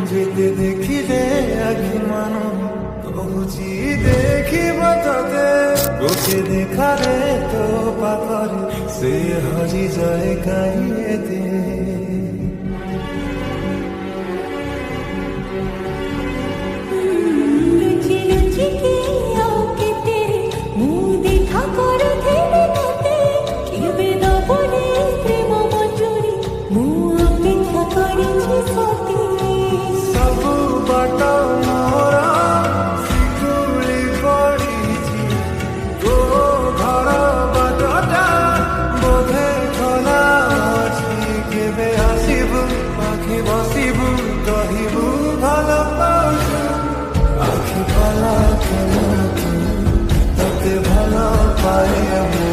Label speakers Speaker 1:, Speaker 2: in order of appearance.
Speaker 1: যেতে ଦେଖିଲେ ଆଖି ମାନ କହୁଛି ଦେଖିବ ତତେ ଗୋଟେ ଦେଖାରେ ତୋ ପାଖରେ ସେ ହଜିଯାଏ କାହିଁ ଏତେ বসিবু কহিবু ভাল পাউଛୁ আখি পালা ততে ভাল পাଏ